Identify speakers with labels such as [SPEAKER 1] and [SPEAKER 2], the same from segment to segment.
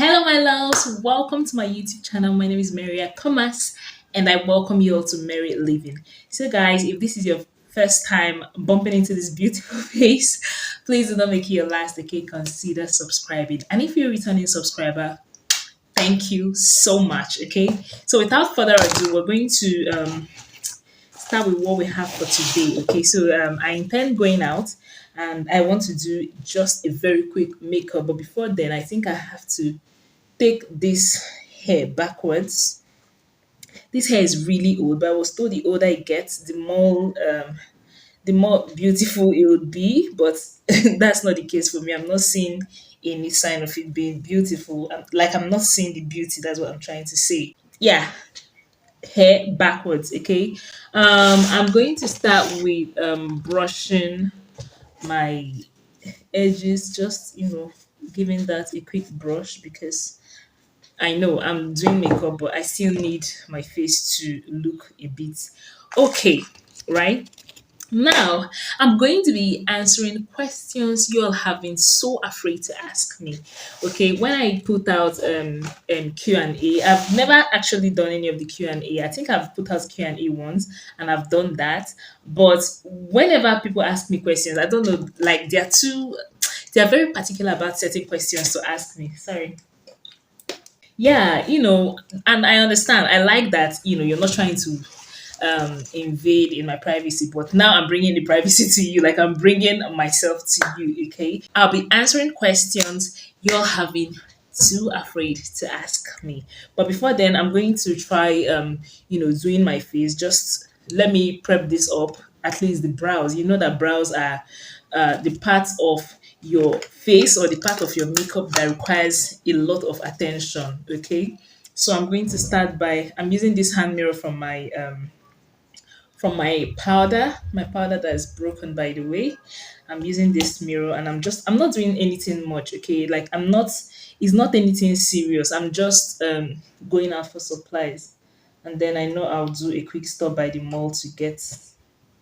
[SPEAKER 1] Hello, my loves. Welcome to my YouTube channel. My name is Mary Akomas, and I welcome you all to Merryliving. So, guys, if this is your first time bumping into this beautiful face, please do not make it your last. Okay, consider subscribing. And if you're a returning subscriber, thank you so much. Okay, so without further ado, we're going to start with what we have for today. Okay, so I intend going out and I want to do just a very quick makeup. But before then, I think I have to take this hair backwards. This hair is really old, but I was told the older it gets, the more beautiful it would be. But that's not the case for me. I'm not seeing any sign of it being beautiful. I'm not seeing the beauty. That's what I'm trying to say. Yeah, hair backwards. Okay. I'm going to start with brushing my edges. Just giving that a quick brush because I know I'm doing makeup, but I still need my face to look a bit okay, right? Now, I'm going to be answering questions you all have been so afraid to ask me. Okay, when I put out Q&A, I've never actually done any of the Q&A. I think I've put out Q&A once and I've done that. But whenever people ask me questions, I don't know, like they are very particular about certain questions to ask me. Sorry. Yeah, and I understand. I like that, you're not trying to invade in my privacy, but now I'm bringing the privacy to you, like I'm bringing myself to you, okay? I'll be answering questions you're having too afraid to ask me. But before then, I'm going to try, doing my face. Just let me prep this up, at least the brows. You know that brows are the part of your face or the part of your makeup that requires a lot of attention. Okay, so I'm going to start by I'm using this hand mirror from my powder that is broken, by the way. I'm using this mirror and I'm not doing anything much. Okay, like it's not anything serious. I'm just going out for supplies, and then I know I'll do a quick stop by the mall to get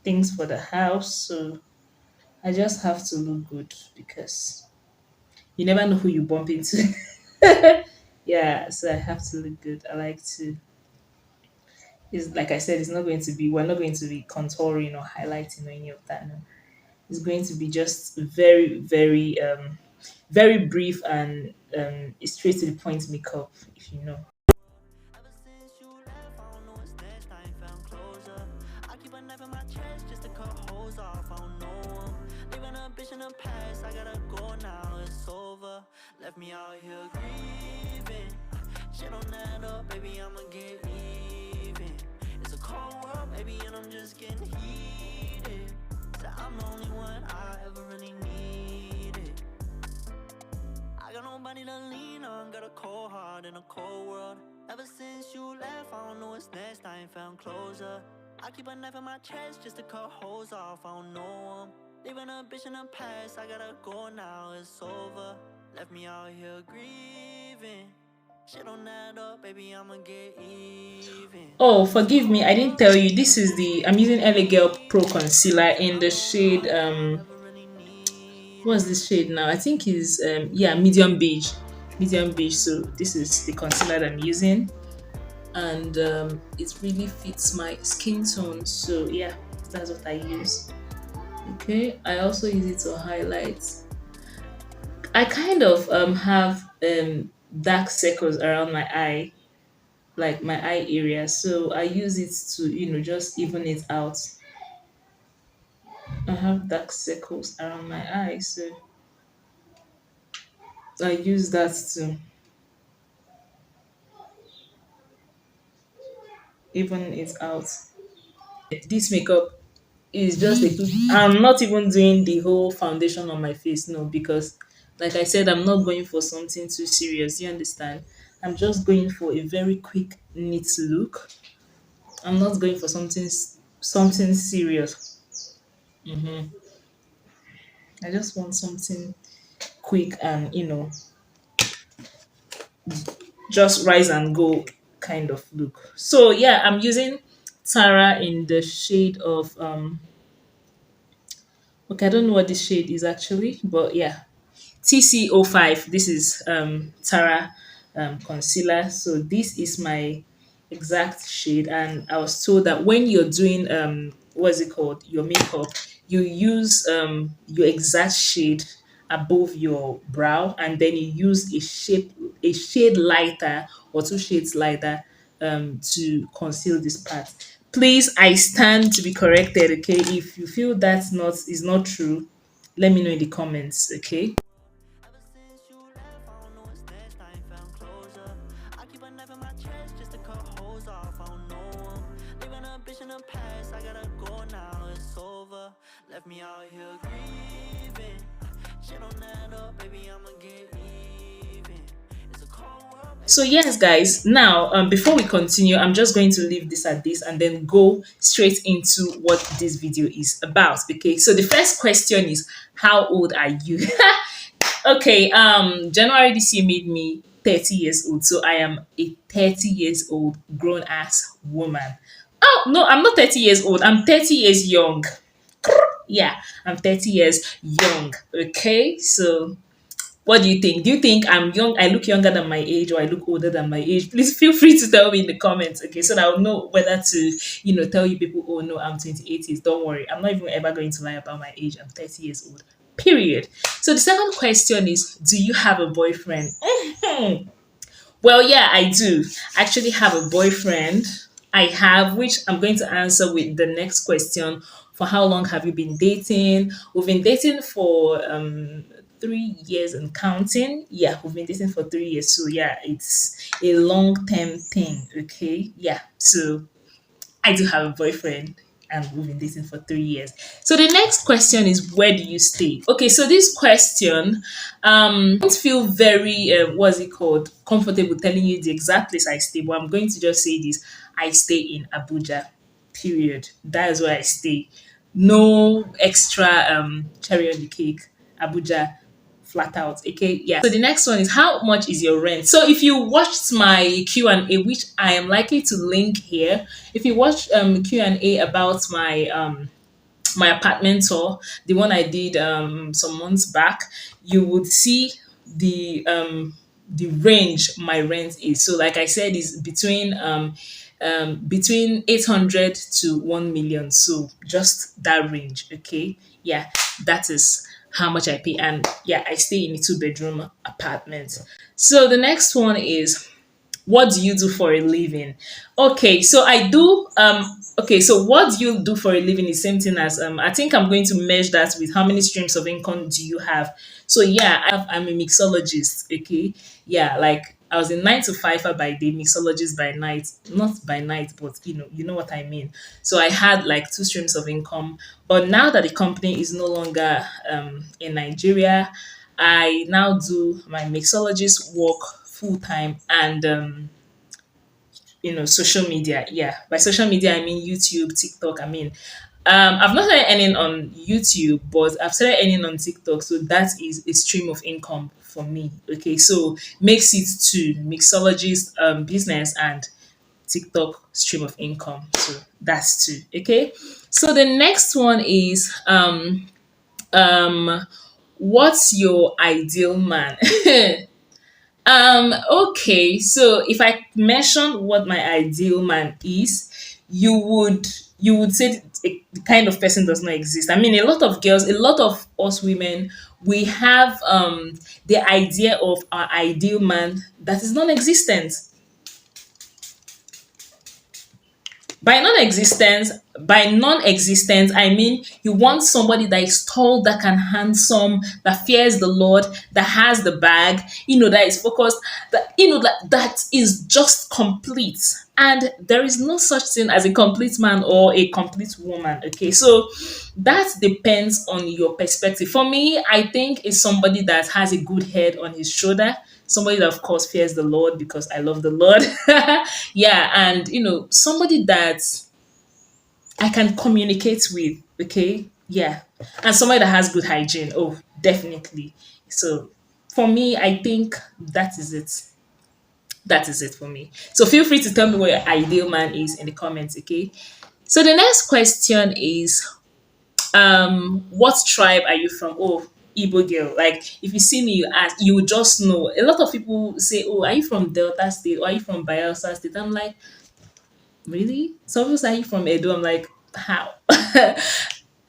[SPEAKER 1] things for the house. So I just have to look good because you never know who you bump into. Yeah, so I have to look good. I like to. It's like I said, we're not going to be contouring or highlighting or any of that. No. It's going to be just very, very, very brief and straight to the point makeup, if you know.
[SPEAKER 2] Ever since you left, I don't know what's next. I ain't found closure. I keep a knife in my chest just to cut holes off. I don't know 'em. Leaving a bitch in the past. I gotta go now. It's over. Left me out here grieving. Shit don't add up, baby. I'ma get even. It's a cold world, baby, and I'm just getting heated. So I'm the only one I ever really needed. I got nobody to lean on, got a cold heart in a cold world. Ever since you left, I don't know what's next, I ain't found closure. I keep a knife in my chest just to cut holes off, I don't know 'em. Leaving a bitch in the past, I gotta go now, it's over. Left me out here grieving. Shit don't add up, baby, I'ma get even.
[SPEAKER 1] Oh, forgive me, I didn't tell you. I'm using LA Girl Pro Concealer in the shade
[SPEAKER 2] Ever really
[SPEAKER 1] what's
[SPEAKER 2] needed.
[SPEAKER 1] this shade now? I think is medium beige. Medium beige. So this is the concealer that I'm using, and it really fits my skin tone. So yeah, that's what I use. Okay, I also use it to highlight. I kind of have dark circles around my eye, like my eye area. So I use it to just even it out. I have dark circles around my eye, so I use that to even it out. This makeup is just a quick. I'm not even doing the whole foundation on my face, no, because like I said, I'm not going for something too serious. You understand? I'm just going for a very quick, neat look. I'm not going for something serious. I just want something quick and just rise and go kind of look. So yeah, I'm using Tara in the shade of okay, I don't know what this shade is actually, but yeah. TC05. This is Tara concealer. So this is my exact shade, and I was told that when you're doing what's it called, your makeup, you use your exact shade above your brow, and then you use a shade lighter or two shades lighter to conceal this part. Please, I stand to be corrected. Okay, if you feel that's not is not true, let me know in the comments. Okay.
[SPEAKER 2] Ever since you left, I don't know what's next, I ain't found closure. I keep a knife in my chest just to cut holes off, I don't know 'em. Leaving a bitch in the past, I gotta go now, it's over. Left me out here grieving. Shit don't add up, baby, I'ma get even. It's a cold world,
[SPEAKER 1] So yes, guys. Now, before we continue, I'm just going to leave this at this and then go straight into what this video is about. Okay. So the first question is, how old are you? Okay. January this year made me 30 years old, so I am a 30 years old grown ass woman. Oh no, I'm not 30 years old. I'm 30 years young. Yeah, I'm 30 years young. Okay, so what do you think? Do you think I'm young? I look younger than my age, or I look older than my age? Please feel free to tell me in the comments, okay? So that I'll know whether to, tell you people, oh no, I'm 28 years. Don't worry, I'm not even ever going to lie about my age. I'm 30 years old. Period. So the second question is, do you have a boyfriend? Well, yeah, I do. I actually have a boyfriend. I have, which I'm going to answer with the next question. For how long have you been dating? We've been dating for 3 years and counting. Yeah, we've been dating for 3 years. So yeah, it's a long term thing. Okay. Yeah. So I do have a boyfriend and we've been dating for 3 years. So the next question is, where do you stay? Okay, so this question, I don't feel very what's it called, comfortable telling you the exact place I stay, but I'm going to just say this: I stay in Abuja. Period. That is where I stay. No extra cherry on the cake. Abuja, flat out. Okay, yeah. So the next one is, how much is your rent? So if you watched my Q&A, which I am likely to link here, if you watched Q&A about my apartment tour, the one I did some months back, you would see the range my rent is. So like I said, is between 800 to 1 million. So just that range. Okay. Yeah, that is how much I pay. And yeah, I stay in a two-bedroom apartment. So the next one is, what do you do for a living? Okay, so I do okay, so what do you do for a living is same thing as I think I'm going to measure that with how many streams of income do you have. So yeah, I'm a mixologist. Okay, yeah, like I was a 9 to 5 by day, mixologist by night. Not by night, but you know what I mean. So I had like two streams of income, but now that the company is no longer in Nigeria, I now do my mixologist work full time, and social media. Yeah, by social media I mean YouTube, TikTok. I mean, I've not started earning on YouTube, but I've started earning on TikTok. So that is a stream of income for me. Okay, so makes it to mixologist business and TikTok stream of income. So that's two. Okay, so the next one is um what's your ideal man? Okay, so if I mention what my ideal man is, you would say the kind of person does not exist. I mean, a lot of girls, a lot of us women, we have the idea of our ideal man that is non-existent. By non-existence, I mean you want somebody that is tall, that can handsome, that fears the Lord, that has the bag, that is focused, that is just complete. And there is no such thing as a complete man or a complete woman. Okay, so that depends on your perspective. For me, I think it's somebody that has a good head on his shoulder, somebody that of course fears the Lord, because I love the Lord. Yeah, and somebody that I can communicate with. Okay, yeah, and somebody that has good hygiene. Oh, definitely. So for me, I think that is it. That is it for me. So feel free to tell me what your ideal man is in the comments. Okay, so the next question is, what tribe are you from? Oh, Igbo girl. Like if you see me, you ask, you would just know. A lot of people say, "Oh, are you from Delta State or are you from Bayelsa State?" I'm like, really? Some people say, "Are you from Edo?" I'm like, how?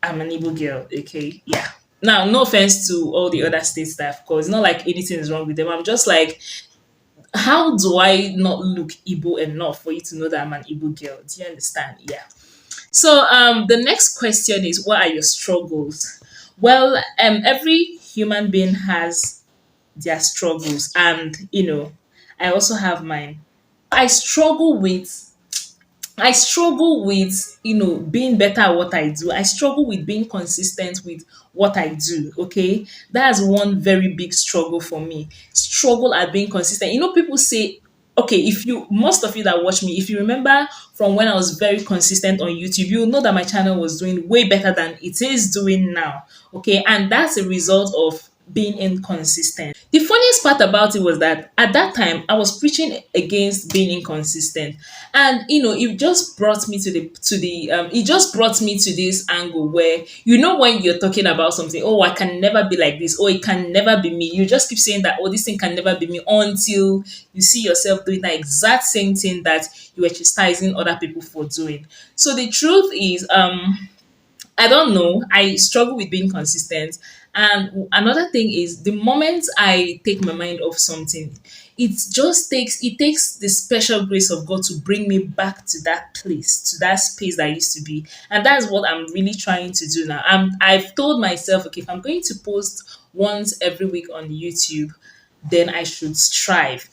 [SPEAKER 1] I'm an Igbo girl. Okay, yeah. Now, no offense to all the other state staff, because it's not like anything is wrong with them. I'm just like, how do I not look Igbo enough for you to know that I'm an Igbo girl? Do you understand? Yeah. So the next question is, what are your struggles? Well, every human being has their struggles, and I also have mine. I struggle with I struggle with, being better at what I do. I struggle with being consistent with what I do. Okay. That's one very big struggle for me. Struggle at being consistent. People say, okay, most of you that watch me, if you remember from when I was very consistent on YouTube, you'll know that my channel was doing way better than it is doing now. Okay. And that's a result of being inconsistent. The funniest part about it was that at that time I was preaching against being inconsistent, and it just brought me to this angle where, when you're talking about something, oh, I can never be like this, oh, it can never be me. You just keep saying that, oh, this thing can never be me, until you see yourself doing the exact same thing that you were chastising other people for doing. So the truth is, I don't know. I struggle with being consistent. And another thing is, the moment I take my mind off something, it takes the special grace of God to bring me back to that place, to that space that I used to be. And that's what I'm really trying to do now. I've told myself, okay, if I'm going to post once every week on YouTube, then I should strive.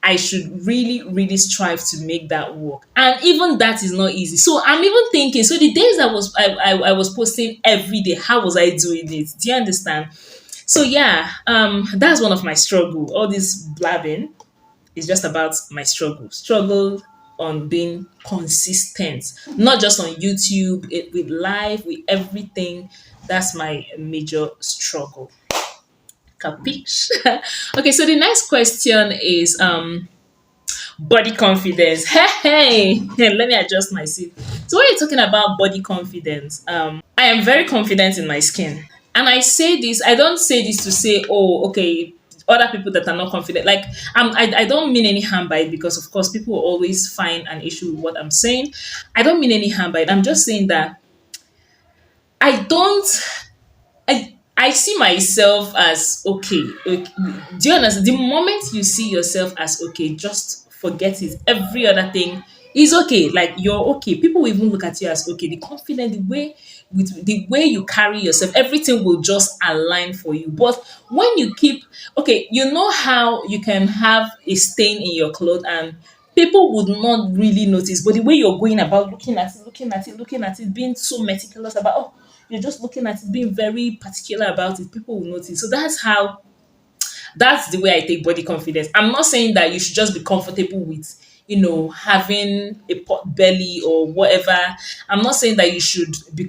[SPEAKER 1] I should really, really strive to make that work. And even that is not easy. So I'm even thinking, so the days I was posting every day, how was I doing it? Do you understand? So yeah, that's one of my struggle. All this blabbing is just about my struggle. Struggle on being consistent, not just on YouTube, with life, with everything. That's my major struggle. Capiche? Okay, so the next question is body confidence. Hey, hey, let me adjust my seat. So when you're talking about body confidence, I am very confident in my skin. And I don't say this to say, oh, okay, other people that are not confident. Like, I don't mean any harm by it, because, of course, people will always find an issue with what I'm saying. I don't mean any harm by it. I'm just saying that I don't I see myself as okay. Okay. Do you understand? The moment you see yourself as okay, just forget it. Every other thing is okay. Like, you're okay. People will even look at you as okay. The confident, the way you carry yourself, everything will just align for you. But when you keep okay, you know how you can have a stain in your clothes and people would not really notice, but the way you're going about looking at it, being so meticulous about, oh, you're just looking at it, being very particular about it, people will notice. So that's the way I take body confidence. I'm not saying that you should just be comfortable with, having a pot belly or whatever. I'm not saying that you should be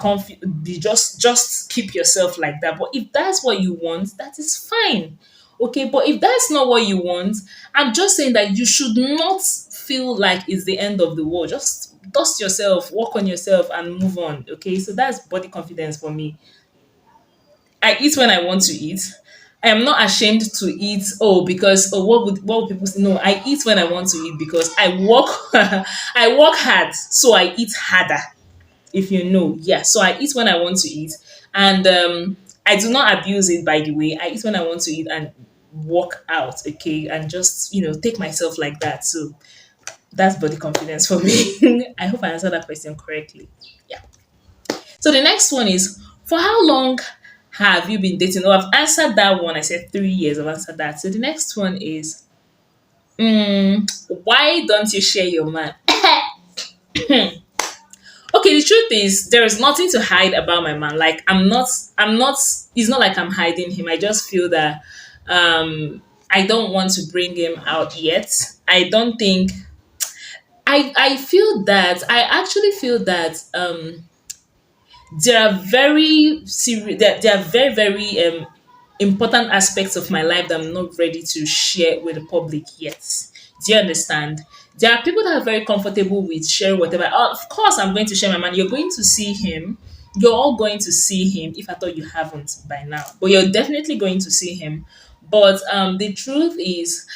[SPEAKER 1] just keep yourself like that. But if that's what you want, that is fine. Okay, but if that's not what you want, I'm just saying that you should not feel like it's the end of the world. Just dust yourself, work on yourself, and move on. Okay, so that's body confidence for me. I eat when I want to eat. I am not ashamed to eat. Oh, because what would people say? No, I eat when I want to eat because I work I work hard, so I eat harder. If you know, yeah. So I eat when I want to eat, and I do not abuse it. By the way, I eat when I want to eat and work out. Okay, and just take myself like that. So that's body confidence for me. I hope I answered that question correctly. Yeah. So the next one is, for how long have you been dating? Oh, I've answered that one. I said 3 years. I've answered that. So the next one is, why don't you share your man? Okay, the truth is, there is nothing to hide about my man. Like, it's not like I'm hiding him. I just feel that I don't want to bring him out yet. I don't think I feel that I actually feel that there are very serious there are very, very important aspects of my life that I'm not ready to share with the public yet. Do you understand? There are people that are very comfortable with sharing whatever. Of course, I'm going to share my man. You're going to see him. you're all going to see him if I thought you haven't by now, but you're definitely going to see him. But the truth is,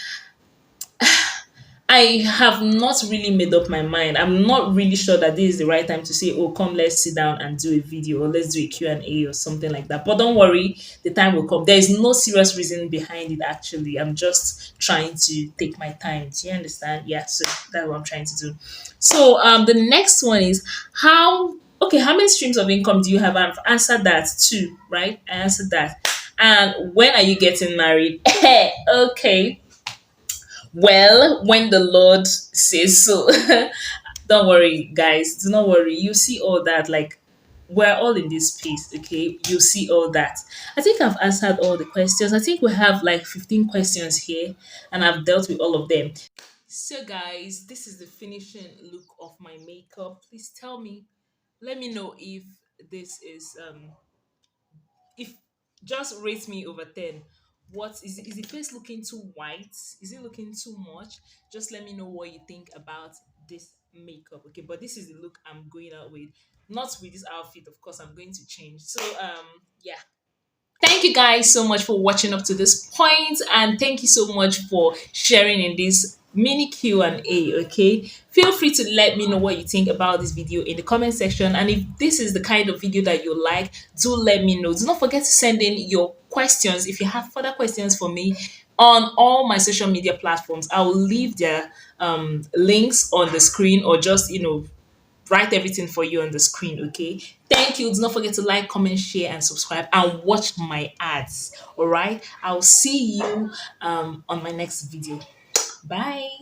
[SPEAKER 1] I have not really made up my mind. I'm not really sure that this is the right time to say, "Oh, come, let's sit down and do a video, or let's do a Q&A or something like that." But don't worry, the time will come. There is no serious reason behind it. Actually, I'm just trying to take my time. Do you understand? Yeah. So that's what I'm trying to do. So the next one is how. Okay, how many streams of income do you have? I've answered that too, right? I answered that. And when are you getting married? Okay, well, when the Lord says so. Don't worry, guys. Do not worry. You see all that. Like, we're all in this space, okay? You see all that. I think I've answered all the questions. I think we have like 15 questions here, and I've dealt with all of them. So, guys, this is the finishing look of my makeup. Please tell me, let me know if this is if just rate me over 10. What is the face looking too white? Is it looking too much? Just let me know what you think about this makeup. Okay, but this is the look I'm going out with. Not with this outfit, of course. I'm going to change. So yeah, thank you guys so much for watching up to this point, and thank you so much for sharing in this mini Q&A. Okay, feel free to let me know what you think about this video in the comment section, and if this is the kind of video that you like, do let me know. Do not forget to send in your questions if you have further questions for me on all my social media platforms. I will leave their links on the screen, or just write everything for you on the screen. Okay, thank you. Do not forget to like, comment, share, and subscribe, and watch my ads. All right, I'll see you on my next video. Bye.